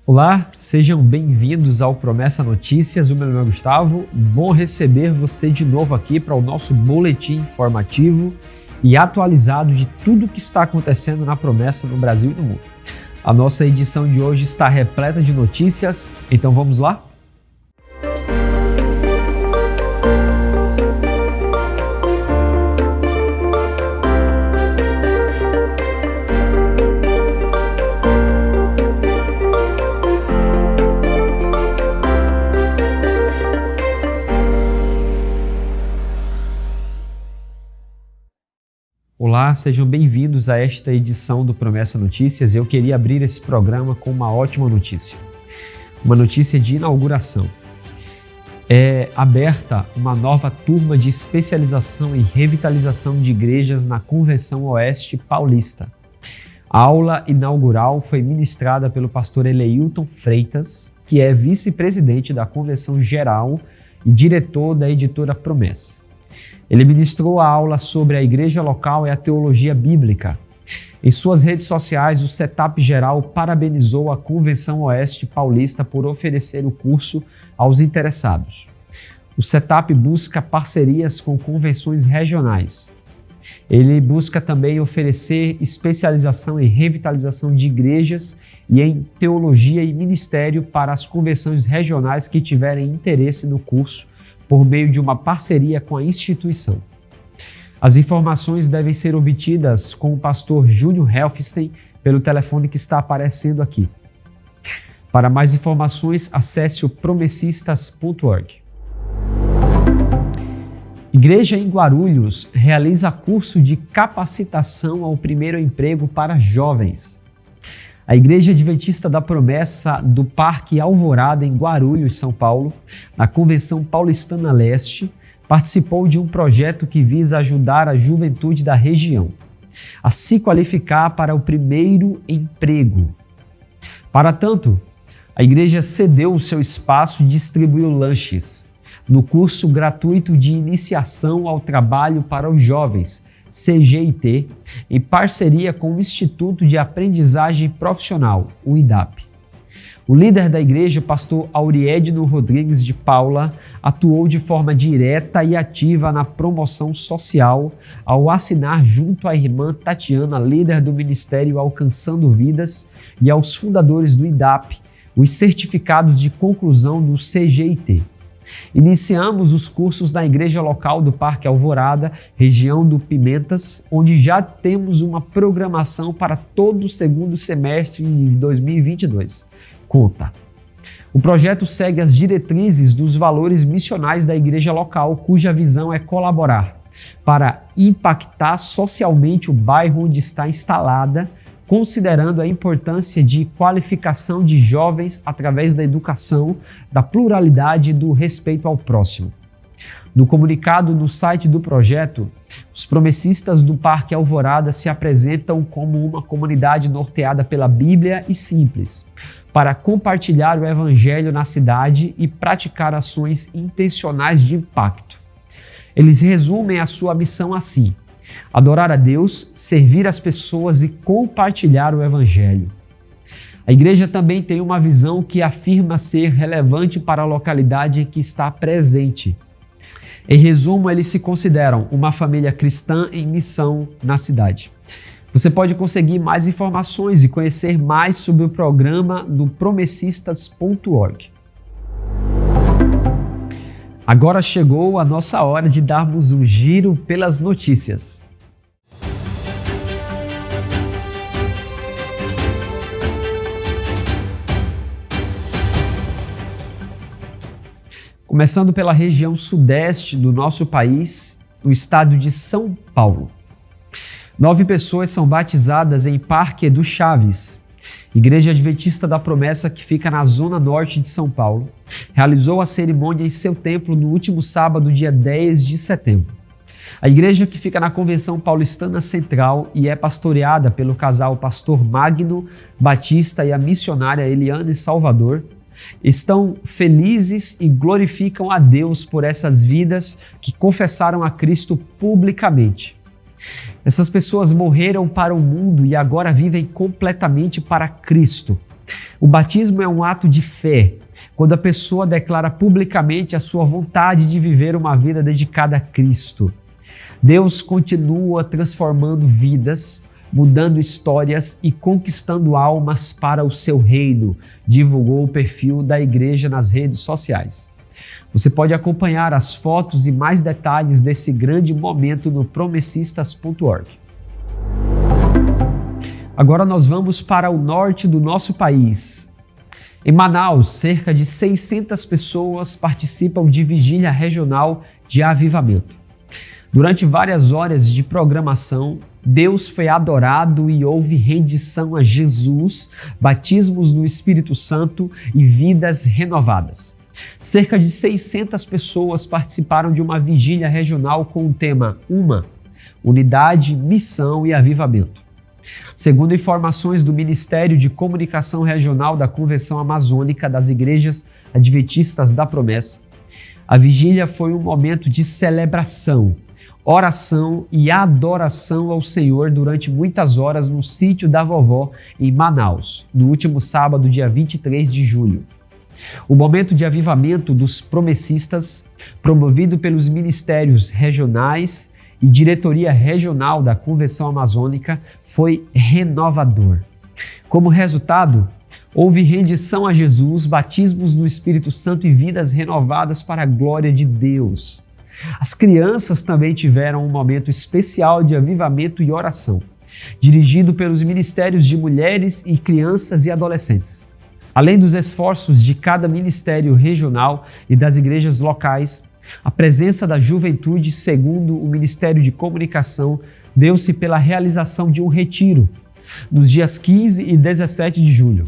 Olá, sejam bem-vindos ao Promessa Notícias. O meu nome é Gustavo. Bom receber você de novo aqui para o nosso boletim informativo e atualizado de tudo o que está acontecendo na Promessa no Brasil e no mundo. A nossa edição de hoje está repleta de notícias, então vamos lá? Olá, sejam bem-vindos a esta edição do Promessa Notícias. Eu queria abrir esse programa com uma ótima notícia. Uma notícia de inauguração. É aberta uma nova turma de especialização em revitalização de igrejas na Convenção Oeste Paulista. A aula inaugural foi ministrada pelo pastor Eleilton Freitas, que é vice-presidente da Convenção Geral e diretor da editora Promessa. Ele ministrou a aula sobre a igreja local e a teologia bíblica. Em suas redes sociais, o Setup Geral parabenizou a Convenção Oeste Paulista por oferecer o curso aos interessados. O Setup busca parcerias com convenções regionais. Ele busca também oferecer especialização em revitalização de igrejas e em teologia e ministério para as convenções regionais que tiverem interesse no curso, por meio de uma parceria com a instituição. As informações devem ser obtidas com o pastor Júnior Helfstein pelo telefone que está aparecendo aqui. Para mais informações, acesse o promessistas.org. Igreja em Guarulhos realiza curso de capacitação ao primeiro emprego para jovens. A Igreja Adventista da Promessa do Parque Alvorada, em Guarulhos, São Paulo, na Convenção Paulistana Leste, participou de um projeto que visa ajudar a juventude da região a se qualificar para o primeiro emprego. Para tanto, a igreja cedeu o seu espaço e distribuiu lanches no curso gratuito de iniciação ao trabalho para os jovens, CGIT, em parceria com o Instituto de Aprendizagem Profissional, o IDAP. O líder da igreja, o pastor Auriedno Rodrigues de Paula, atuou de forma direta e ativa na promoção social ao assinar junto à irmã Tatiana, líder do Ministério Alcançando Vidas, e aos fundadores do IDAP, os certificados de conclusão do CGIT. Iniciamos os cursos na igreja local do Parque Alvorada, região do Pimentas, onde já temos uma programação para todo o segundo semestre de 2022. Conta. O projeto segue as diretrizes dos valores missionais da igreja local, cuja visão é colaborar para impactar socialmente o bairro onde está instalada, considerando a importância de qualificação de jovens através da educação, da pluralidade e do respeito ao próximo. No comunicado no site do projeto, os promessistas do Parque Alvorada se apresentam como uma comunidade norteada pela Bíblia e simples, para compartilhar o Evangelho na cidade e praticar ações intencionais de impacto. Eles resumem a sua missão assim: adorar a Deus, servir as pessoas e compartilhar o Evangelho. A igreja também tem uma visão que afirma ser relevante para a localidade em que está presente. Em resumo, eles se consideram uma família cristã em missão na cidade. Você pode conseguir mais informações e conhecer mais sobre o programa no promessistas.org. Agora chegou a nossa hora de darmos um giro pelas notícias. Começando pela região sudeste do nosso país, o estado de São Paulo. 9 pessoas são batizadas em Parque do Chaves. Igreja Adventista da Promessa, que fica na zona norte de São Paulo, realizou a cerimônia em seu templo no último sábado, dia 10 de setembro. A igreja, que fica na Convenção Paulistana Central e é pastoreada pelo casal pastor Magno Batista e a missionária Eliane Salvador, estão felizes e glorificam a Deus por essas vidas que confessaram a Cristo publicamente. Essas pessoas morreram para o mundo e agora vivem completamente para Cristo. O batismo é um ato de fé, quando a pessoa declara publicamente a sua vontade de viver uma vida dedicada a Cristo. Deus continua transformando vidas, mudando histórias e conquistando almas para o seu reino, divulgou o perfil da igreja nas redes sociais. Você pode acompanhar as fotos e mais detalhes desse grande momento no promessistas.org. Agora nós vamos para o norte do nosso país. Em Manaus, cerca de 600 pessoas participam de vigília regional de avivamento. Durante várias horas de programação, Deus foi adorado e houve rendição a Jesus, batismos no Espírito Santo e vidas renovadas. Cerca de 600 pessoas participaram de uma vigília regional com o tema Unidade, Missão e Avivamento. Segundo informações do Ministério de Comunicação Regional da Convenção Amazônica das Igrejas Adventistas da Promessa, a vigília foi um momento de celebração, oração e adoração ao Senhor durante muitas horas no sítio da vovó em Manaus, no último sábado, dia 23 de julho. O momento de avivamento dos promessistas, promovido pelos ministérios regionais e diretoria regional da Convenção Amazônica, foi renovador. Como resultado, houve rendição a Jesus, batismos no Espírito Santo e vidas renovadas para a glória de Deus. As crianças também tiveram um momento especial de avivamento e oração, dirigido pelos ministérios de mulheres e crianças e adolescentes. Além dos esforços de cada ministério regional e das igrejas locais, a presença da juventude, segundo o Ministério de Comunicação, deu-se pela realização de um retiro, nos dias 15 e 17 de julho,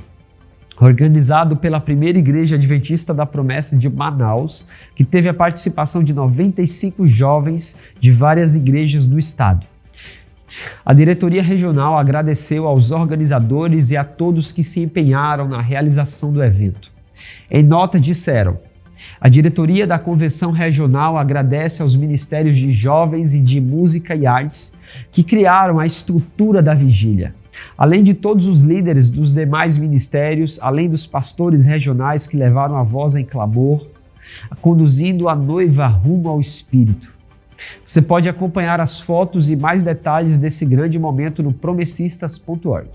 organizado pela Primeira Igreja Adventista da Promessa de Manaus, que teve a participação de 95 jovens de várias igrejas do estado. A diretoria regional agradeceu aos organizadores e a todos que se empenharam na realização do evento. Em nota disseram: a diretoria da Convenção Regional agradece aos ministérios de jovens e de música e artes que criaram a estrutura da vigília, além de todos os líderes dos demais ministérios, além dos pastores regionais que levaram a voz em clamor, conduzindo a noiva rumo ao Espírito. Você pode acompanhar as fotos e mais detalhes desse grande momento no promessistas.org.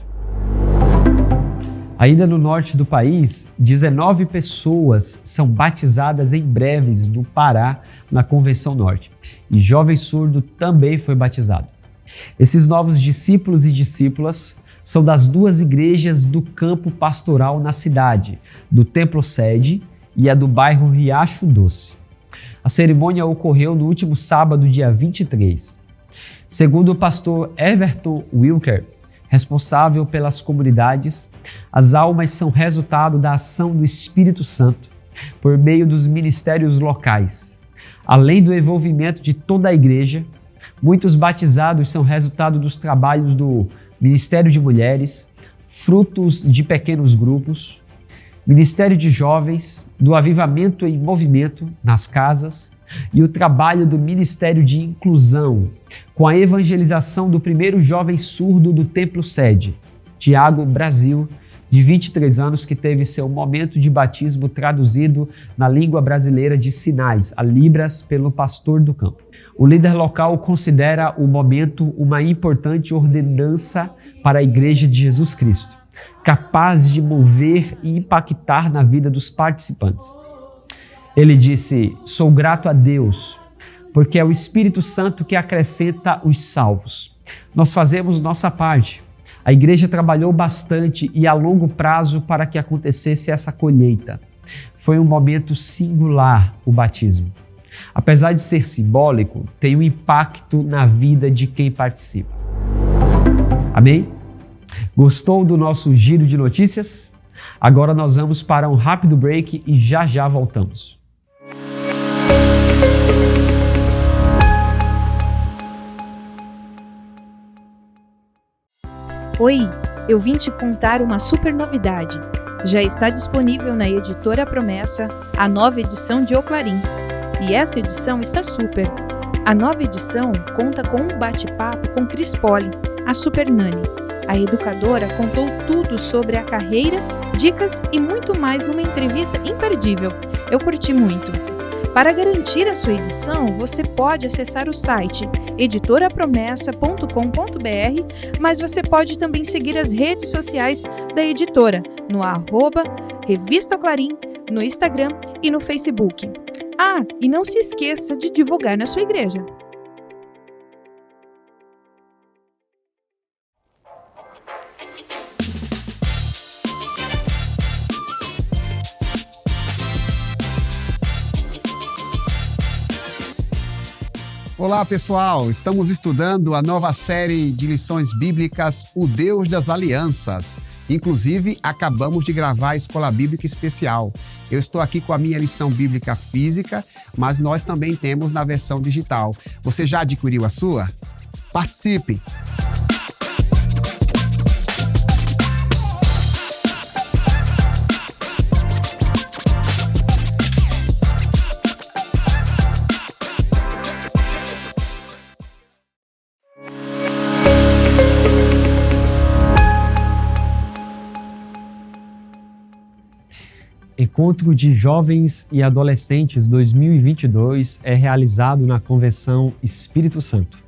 Ainda no norte do país, 19 pessoas são batizadas em breves no Pará, na Convenção Norte. E jovem surdo também foi batizado. Esses novos discípulos e discípulas são das duas igrejas do campo pastoral na cidade, do Templo Sede e a do bairro Riacho Doce. A cerimônia ocorreu no último sábado, dia 23. Segundo o pastor Everton Wilker, responsável pelas comunidades, as almas são resultado da ação do Espírito Santo por meio dos ministérios locais. Além do envolvimento de toda a igreja, muitos batizados são resultado dos trabalhos do Ministério de Mulheres, frutos de pequenos grupos, Ministério de Jovens, do Avivamento em Movimento nas casas e o trabalho do Ministério de Inclusão, com a evangelização do primeiro jovem surdo do Templo Sede, Tiago Brasil, de 23 anos, que teve seu momento de batismo traduzido na língua brasileira de sinais, a Libras, pelo pastor do campo. O líder local considera o momento uma importante ordenança para a Igreja de Jesus Cristo, capaz de mover e impactar na vida dos participantes. Ele disse: sou grato a Deus, porque é o Espírito Santo que acrescenta os salvos. Nós fazemos nossa parte. A igreja trabalhou bastante e a longo prazo para que acontecesse essa colheita. Foi um momento singular o batismo. Apesar de ser simbólico, tem um impacto na vida de quem participa. Amém? Gostou do nosso giro de notícias? Agora nós vamos para um rápido break e já voltamos. Oi, eu vim te contar uma super novidade. Já está disponível na Editora Promessa a nova edição de O Clarim. E essa edição está super. A nova edição conta com um bate-papo com Cris Poli, a Super Nani, A educadora contou tudo sobre a carreira, dicas e muito mais numa entrevista imperdível. Eu curti muito. Para garantir a sua edição, você pode acessar o site editorapromessa.com.br, mas você pode também seguir as redes sociais da editora no @Revista Clarim, no Instagram e no Facebook. E não se esqueça de divulgar na sua igreja. Olá pessoal, estamos estudando a nova série de lições bíblicas O Deus das Alianças. Inclusive, acabamos de gravar a Escola Bíblica Especial. Eu estou aqui com a minha lição bíblica física, mas nós também temos na versão digital. Você já adquiriu a sua? Participe! Encontro de Jovens e Adolescentes 2022 é realizado na Convenção Espírito Santo.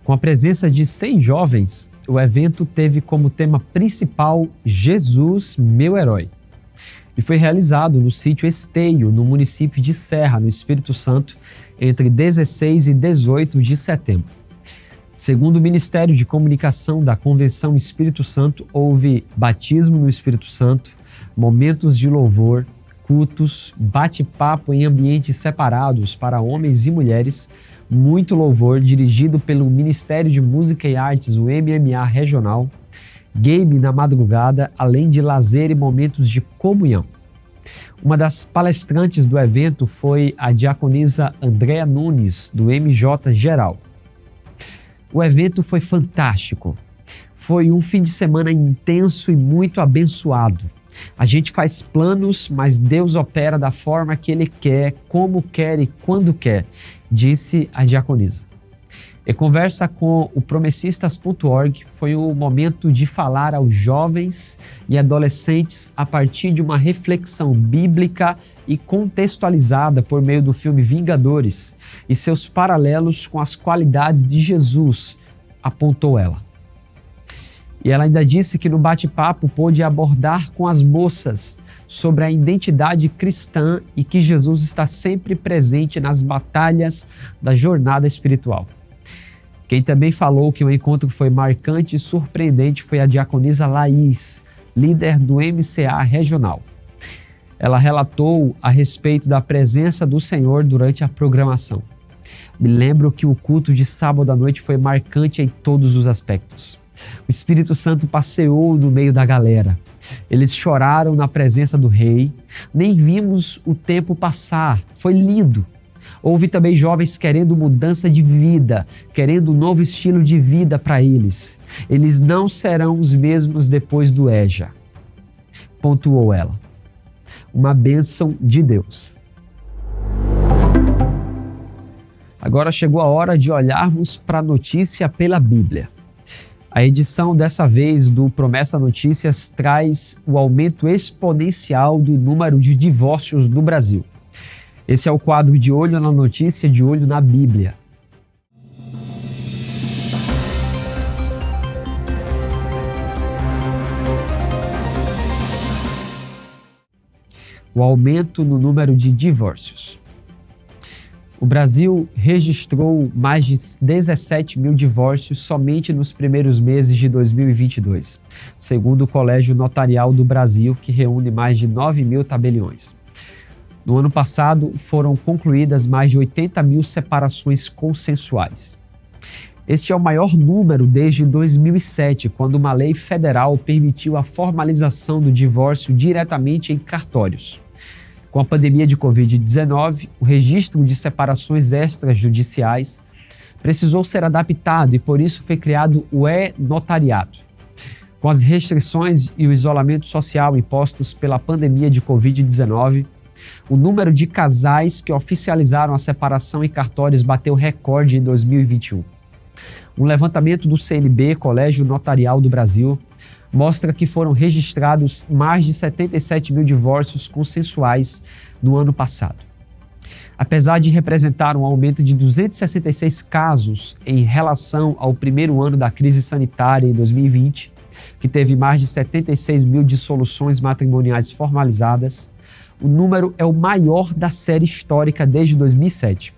Com a presença de 100 jovens, o evento teve como tema principal Jesus, meu herói. E foi realizado no sítio Esteio, no município de Serra, no Espírito Santo, entre 16 e 18 de setembro. Segundo o Ministério de Comunicação da Convenção Espírito Santo, houve batismo no Espírito Santo, momentos de louvor, cultos, bate-papo em ambientes separados para homens e mulheres, muito louvor dirigido pelo Ministério de Música e Artes, o MMA Regional, game na madrugada, além de lazer e momentos de comunhão. Uma das palestrantes do evento foi a diaconisa Andréa Nunes, do MJ Geral. O evento foi fantástico. Foi um fim de semana intenso e muito abençoado. A gente faz planos, mas Deus opera da forma que Ele quer, como quer e quando quer, disse a diaconisa. E conversa com o promessistas.org foi o momento de falar aos jovens e adolescentes a partir de uma reflexão bíblica e contextualizada por meio do filme Vingadores e seus paralelos com as qualidades de Jesus, apontou ela. E ela ainda disse que no bate-papo pôde abordar com as moças sobre a identidade cristã e que Jesus está sempre presente nas batalhas da jornada espiritual. Quem também falou que o encontro foi marcante e surpreendente foi a diaconisa Laís, líder do MCA Regional. Ela relatou a respeito da presença do Senhor durante a programação. Me lembro que o culto de sábado à noite foi marcante em todos os aspectos. O Espírito Santo passeou no meio da galera. Eles choraram na presença do Rei. Nem vimos o tempo passar. Foi lindo. Houve também jovens querendo mudança de vida, querendo um novo estilo de vida para eles. Eles não serão os mesmos depois do EJA, pontuou ela. Uma bênção de Deus. Agora chegou a hora de olharmos para a notícia pela Bíblia. A edição dessa vez do Promessa Notícias traz o aumento exponencial do número de divórcios no Brasil. Esse é o quadro de Olho na Notícia, de Olho na Bíblia. O aumento no número de divórcios. O Brasil registrou mais de 17 mil divórcios somente nos primeiros meses de 2022, segundo o Colégio Notarial do Brasil, que reúne mais de 9 mil tabeliões. No ano passado, foram concluídas mais de 80 mil separações consensuais. Este é o maior número desde 2007, quando uma lei federal permitiu a formalização do divórcio diretamente em cartórios. Com a pandemia de Covid-19, o registro de separações extrajudiciais precisou ser adaptado e por isso foi criado o e-notariado. Com as restrições e o isolamento social impostos pela pandemia de Covid-19, o número de casais que oficializaram a separação em cartórios bateu recorde em 2021. Um levantamento do CNB, Colégio Notarial do Brasil, mostra que foram registrados mais de 77 mil divórcios consensuais no ano passado. Apesar de representar um aumento de 266 casos em relação ao primeiro ano da crise sanitária em 2020, que teve mais de 76 mil dissoluções matrimoniais formalizadas, o número é o maior da série histórica desde 2007.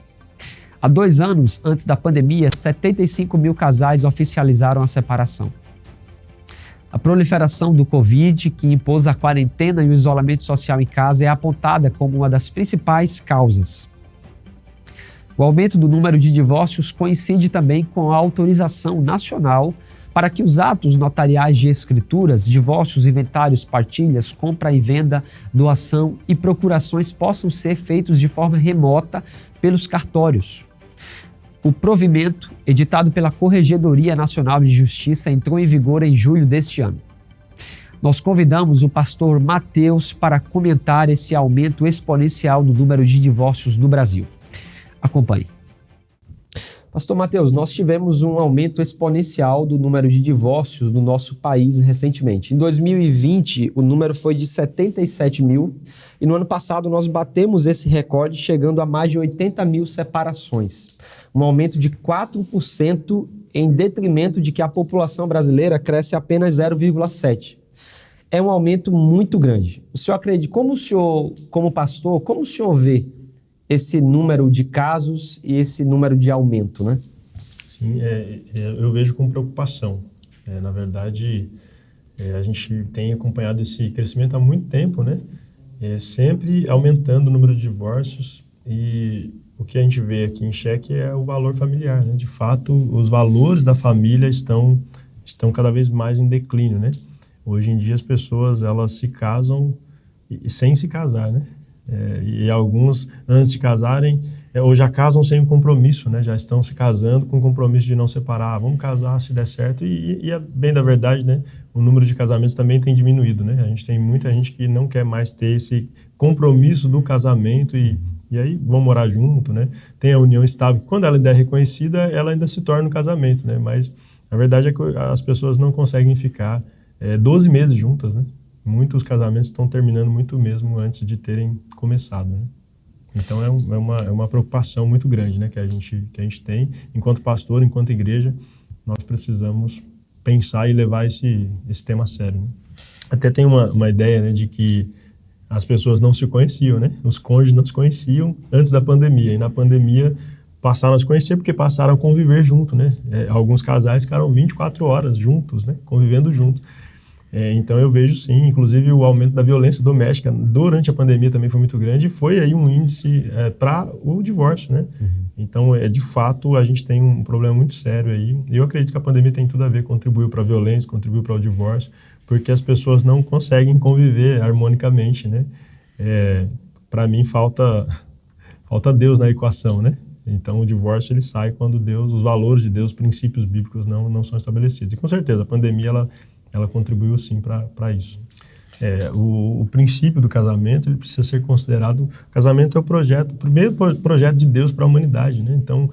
Há 2 anos antes da pandemia, 75 mil casais oficializaram a separação. A proliferação do Covid, que impôs a quarentena e o isolamento social em casa, é apontada como uma das principais causas. O aumento do número de divórcios coincide também com a autorização nacional para que os atos notariais de escrituras, divórcios, inventários, partilhas, compra e venda, doação e procurações possam ser feitos de forma remota pelos cartórios. O provimento, editado pela Corregedoria Nacional de Justiça, entrou em vigor em julho deste ano. Nós convidamos o pastor Mateus para comentar esse aumento exponencial no número de divórcios no Brasil. Acompanhe. Pastor Mateus, nós tivemos um aumento exponencial do número de divórcios no nosso país recentemente. Em 2020, o número foi de 77 mil e no ano passado nós batemos esse recorde, chegando a mais de 80 mil separações. Um aumento de 4% em detrimento de que a população brasileira cresce apenas 0,7%. É um aumento muito grande. O senhor acredita, como pastor, como o senhor vê esse número de casos e esse número de aumento, né? Sim, eu vejo com preocupação. Na verdade, a gente tem acompanhado esse crescimento há muito tempo, né? Sempre aumentando o número de divórcios e o que a gente vê aqui em xeque é o valor familiar, né? De fato, os valores da família estão cada vez mais em declínio, né? Hoje em dia as pessoas elas se casam sem se casar, né? E alguns, antes de casarem, ou já casam sem um compromisso, né? Já estão se casando com o compromisso de não separar. Vamos casar se der certo. E bem da verdade, né? O número de casamentos também tem diminuído, né? A gente tem muita gente que não quer mais ter esse compromisso do casamento e aí vão morar junto, né? Tem a união estável, que quando ela ainda é reconhecida, ela ainda se torna um casamento, né? Mas a verdade é que as pessoas não conseguem ficar 12 meses juntas, né? Muitos casamentos estão terminando muito mesmo antes de terem começado, né? Então é uma preocupação muito grande, né, que a gente tem. Enquanto pastor, enquanto igreja, nós precisamos pensar e levar esse tema a sério, né? Até tem uma ideia, né, de que as pessoas não se conheciam, né? Os cônjuges não se conheciam antes da pandemia. E na pandemia passaram a se conhecer porque passaram a conviver junto, né? Alguns casais ficaram 24 horas juntos, né? Convivendo juntos. Então eu vejo sim, inclusive o aumento da violência doméstica durante a pandemia também foi muito grande e foi aí um índice para o divórcio, né? Uhum. Então, de fato, a gente tem um problema muito sério aí. Eu acredito que a pandemia tem tudo a ver, contribuiu para a violência, contribuiu para o divórcio, porque as pessoas não conseguem conviver harmonicamente, né? Para mim, falta Deus na equação, né? Então, o divórcio ele sai quando os valores de Deus, os princípios bíblicos não são estabelecidos. E com certeza, a pandemia ela contribuiu sim para isso. O princípio do casamento ele precisa ser considerado. O casamento é o primeiro projeto de Deus para a humanidade, né? Então,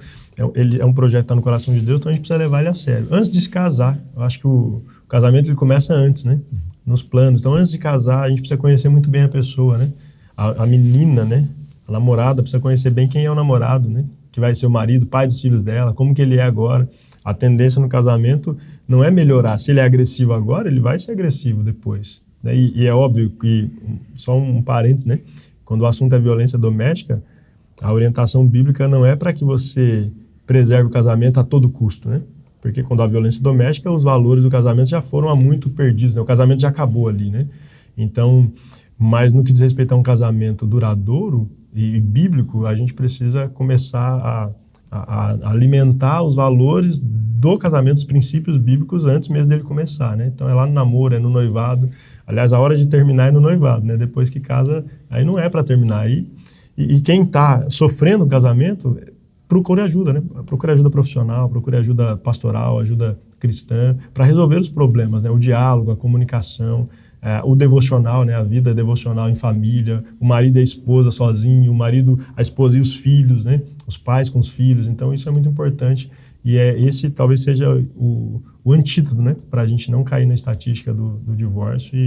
ele é um projeto que está no coração de Deus, então a gente precisa levar ele a sério. Antes de se casar, eu acho que o casamento ele começa antes, né? Nos planos. Então, antes de casar, a gente precisa conhecer muito bem a pessoa, né? A menina, né? A namorada precisa conhecer bem quem é o namorado, né? Que vai ser o marido, pai dos filhos dela, como que ele é agora. A tendência no casamento não é melhorar. Se ele é agressivo agora, ele vai ser agressivo depois. Né? E é óbvio que, só um parênteses, né? Quando o assunto é violência doméstica, a orientação bíblica não é para que você preserve o casamento a todo custo, né? Porque quando há violência doméstica, os valores do casamento já foram há muito perdidos, né? O casamento já acabou ali, né? Então, mas no que diz respeito a um casamento duradouro e bíblico, a gente precisa começar a alimentar os valores do casamento, os princípios bíblicos antes mesmo dele começar, né? Então é lá no namoro, é no noivado. Aliás, a hora de terminar é no noivado, né? Depois que casa, aí não é para terminar. E quem está sofrendo o casamento, procure ajuda, né? Procure ajuda profissional, procure ajuda pastoral, ajuda cristã, para resolver os problemas, né? O diálogo, a comunicação, o devocional, né? A vida devocional em família, o marido e a esposa sozinho, o marido, a esposa e os filhos, né? Os pais com os filhos. Então isso é muito importante E esse talvez seja o antídoto, né, para a gente não cair na estatística do divórcio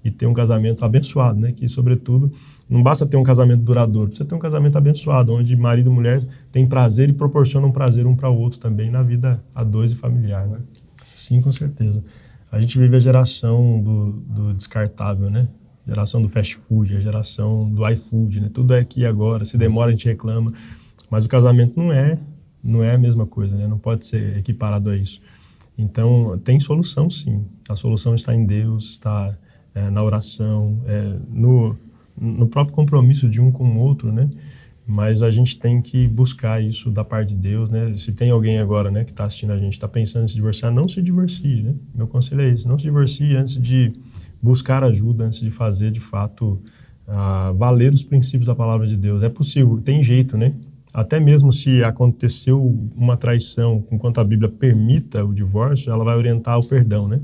e ter um casamento abençoado, né, que, sobretudo, não basta ter um casamento duradouro, precisa ter um casamento abençoado, onde marido e mulher têm prazer e proporcionam prazer um para o outro também na vida a dois e familiar, né? Sim, com certeza. A gente vive a geração do descartável, né? Geração do fast food, a geração do iFood, né? Tudo é aqui agora, se demora a gente reclama, mas o casamento não é a mesma coisa, né? Não pode ser equiparado a isso. Então, tem solução, sim. A solução está em Deus, está na oração, no próprio compromisso de um com o outro, né? Mas a gente tem que buscar isso da parte de Deus, né? Se tem alguém agora, né, que está assistindo a gente, está pensando em se divorciar, não se divorcie, né? Meu conselho é esse, não se divorcie antes de buscar ajuda, antes de fazer, de fato, valer os princípios da palavra de Deus. É possível, tem jeito, né? Até mesmo se aconteceu uma traição, enquanto a Bíblia permita o divórcio, ela vai orientar ao perdão, né?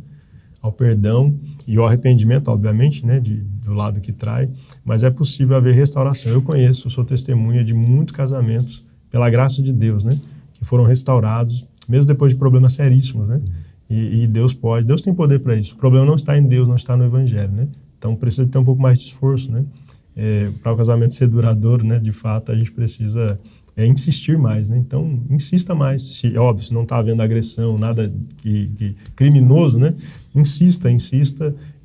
Ao perdão e ao arrependimento, obviamente, né? Do lado que trai, mas é possível haver restauração. Eu sou testemunha de muitos casamentos, pela graça de Deus, né? Que foram restaurados, mesmo depois de problemas seríssimos, né? E Deus tem poder para isso. O problema não está em Deus, não está no Evangelho, né? Então precisa ter um pouco mais de esforço, né? Para o casamento ser duradouro, né? De fato, a gente precisa insistir mais, né? Então, insista mais. Óbvio, se não está havendo agressão, nada criminoso, né? Insista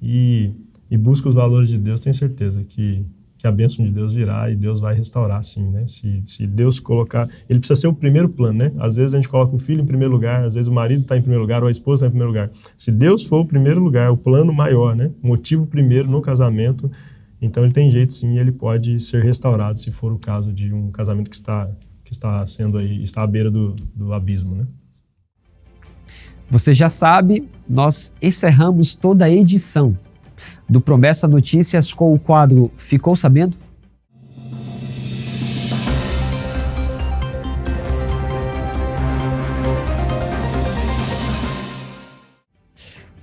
e busca os valores de Deus. Tenho certeza que a bênção de Deus virá e Deus vai restaurar, sim, né? Se Deus colocar... Ele precisa ser o primeiro plano, né? Às vezes a gente coloca o filho em primeiro lugar, às vezes o marido está em primeiro lugar ou a esposa está em primeiro lugar. Se Deus for o primeiro lugar, o plano maior, né? O motivo primeiro no casamento, então ele tem jeito, sim, ele pode ser restaurado se for o caso de um casamento que está sendo aí, está à beira do abismo, né? Você já sabe, nós encerramos toda a edição do Promessa Notícias com o quadro Ficou Sabendo?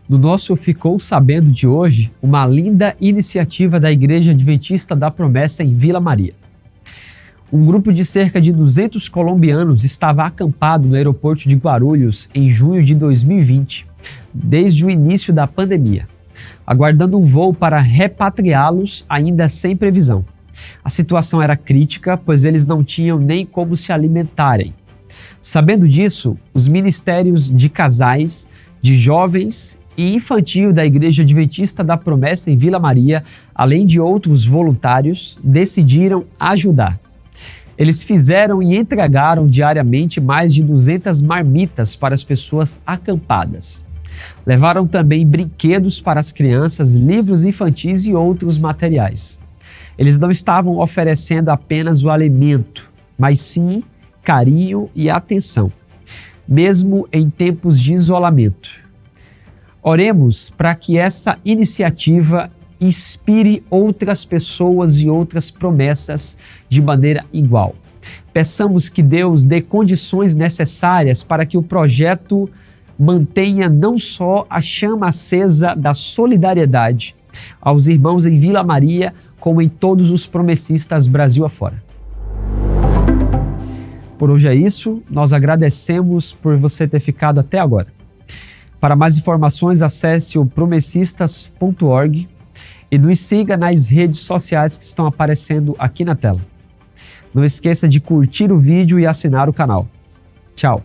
No nosso Ficou Sabendo de hoje, uma linda iniciativa da Igreja Adventista da Promessa em Vila Maria. Um grupo de cerca de 200 colombianos estava acampado no aeroporto de Guarulhos em junho de 2020, desde o início da pandemia, aguardando um voo para repatriá-los ainda sem previsão. A situação era crítica, pois eles não tinham nem como se alimentarem. Sabendo disso, os ministérios de casais, de jovens e infantil da Igreja Adventista da Promessa em Vila Maria, além de outros voluntários, decidiram ajudar. Eles fizeram e entregaram diariamente mais de 200 marmitas para as pessoas acampadas. Levaram também brinquedos para as crianças, livros infantis e outros materiais. Eles não estavam oferecendo apenas o alimento, mas sim carinho e atenção, mesmo em tempos de isolamento. Oremos para que essa iniciativa inspire outras pessoas e outras promessas de maneira igual. Peçamos que Deus dê condições necessárias para que o projeto mantenha não só a chama acesa da solidariedade aos irmãos em Vila Maria, como em todos os promessistas Brasil afora. Por hoje é isso, nós agradecemos por você ter ficado até agora. Para mais informações, acesse o promessistas.org e nos siga nas redes sociais que estão aparecendo aqui na tela. Não esqueça de curtir o vídeo e assinar o canal. Tchau!